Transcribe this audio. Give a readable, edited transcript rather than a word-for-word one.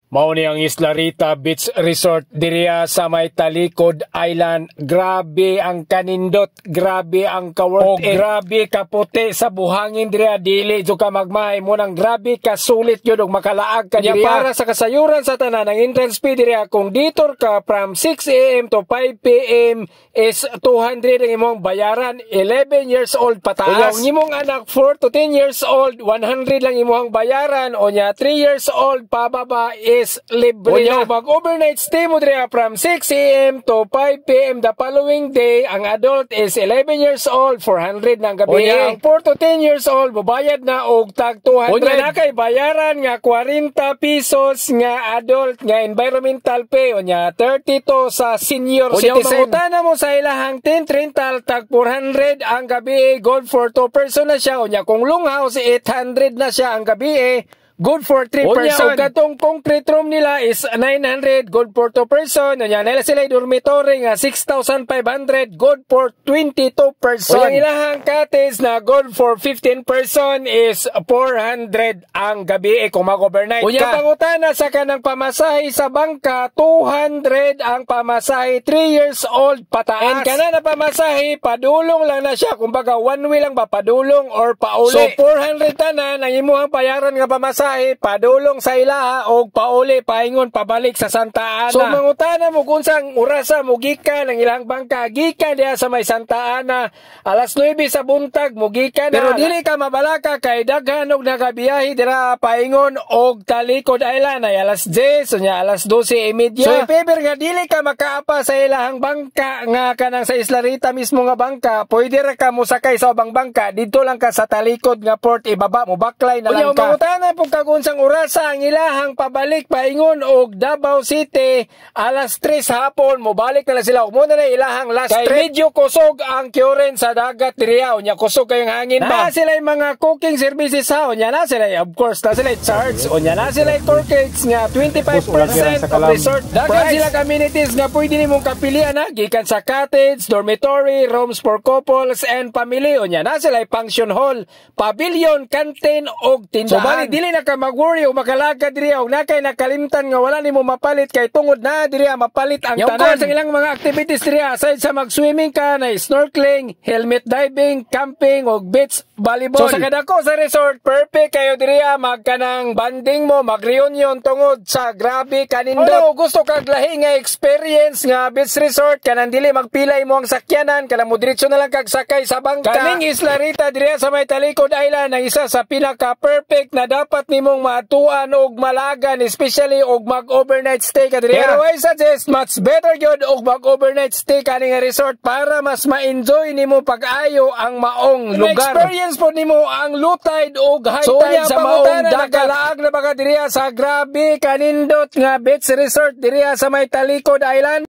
Mao ni ang Isla Rita Beach Resort diriya sa may Talikod Island. Grabe ang kanindot, grabe ang ka-worth it, grabe ka puti sa buhangin diriya, dili jud ka magmay mo nang grabe ka sulit yun og makalaag ka diriya. Para sa kasayuran sa tanan ang entrance fee diriya kung dito ka from 6 AM to 5 PM is 200 ang imong bayaran, 11 years old pataas. Kung imong anak 4 to 10 years old, 100 lang imong bayaran, o nya 3 years old pababa is libre na. Mag-overnight stay mo diriya from 6 AM to 5 PM the following day. Ang adult is 11 years old, 400 ng gabi. Ang 4 to 10 years old, bubayad na og tag 200. Na kay bayaran nga 40 pesos nga adult nga environmental pay, o nya 32 sa senior citizen. Pangutana mo sa ilahang 10 rental tag 400 ang gabi, good for 2 person na siya. O nya kung long house 800 na siya ang gabi, good for 3 person. O katong concrete room nila is 900, good for 2 person. O yan, nila sila dormitory nga 6,500, good for 22 person. O yung ilahang cottage na good for 15 person is 400 ang gabi kung mag-overnight ka. O yan, pangutana sa kanang pamasahe sa bangka, 200 ang pamasahe, 3 years old pataas. And kana na pamasahe, padulong lang na siya. Kumbaga, one way lang ba, padulong or pauli. So, 400 tanan ang imuhang bayaran nga pamasahe, padulong sa ilaha o pauli paingon pabalik sa Santa Ana. So mangutana mo kung sang orasa mo gikan ang ilang bangka, gikan diha sa may Santa Ana alas 9 sa buntag mo gikan. Pero dili ka mabalaka kay daghan og nagabiyahe dira paingon og Talikod Island ay alas 10 nya alas 12:30. So paper nga dili ka makaapa sa ilahang bangka nga kanang sa Isla Rita mismo nga bangka, pwede ra ka mo sakay sa ubang bangka dito lang ka sa Talikod nga port, ibaba mo baklay na lang ka. Mangutana po kagunsang orasa ang ilahang pabalik paingon og Davao City alas 3 hapon mo balik na sila og muna na ilahang last trip. Kay medyo kusog ang current sa dagat diriya, unya kusog kayong hangin ba. Na sila mga cooking services ha, unya na sila of course na sila charge, unya na sila corkades nga 25% of resort. Dagan sila amenities nga pwede nimong kapilian ha, gikan sa cottage, dormitory, rooms for couples and family, unya na sila function hall, pavilion, canteen og tindahan. So bali dili na ka mag-worry o makalagad diriya og nakay nakalimtan nga wala nimo mapalit kay tungod na diriya mapalit ang tanan. Yung course ang ilang mga activities diriya aside sa mag-swimming ka na snorkeling, helmet diving, camping og beach volleyball. So sa kadako sa resort perfect kayo diriya magkanang banding mo, mag-reunion tungod sa grabe kanindot. Ano gusto kag lahi nga experience nga beach resort kanang dili magpilay mo ang sakyanan, kanang mo diretso na lang kag sakay sa bangka. Kaning Isla Rita diriya sa may Talikod Island ang isa sa pinaka perfect na dapat nimong matuan og malagan, especially og mag-overnight stay ka diriya. Pero I suggest much better gyud og mag-overnight stay ka nga resort para mas ma-enjoy nimo pag-ayo ang maong lugar. Experience po nimo ang low tide og high tide sa maong dagat. Laag na baka diriya sa grabe kanindot nga beach resort diriya sa may Talikod Island.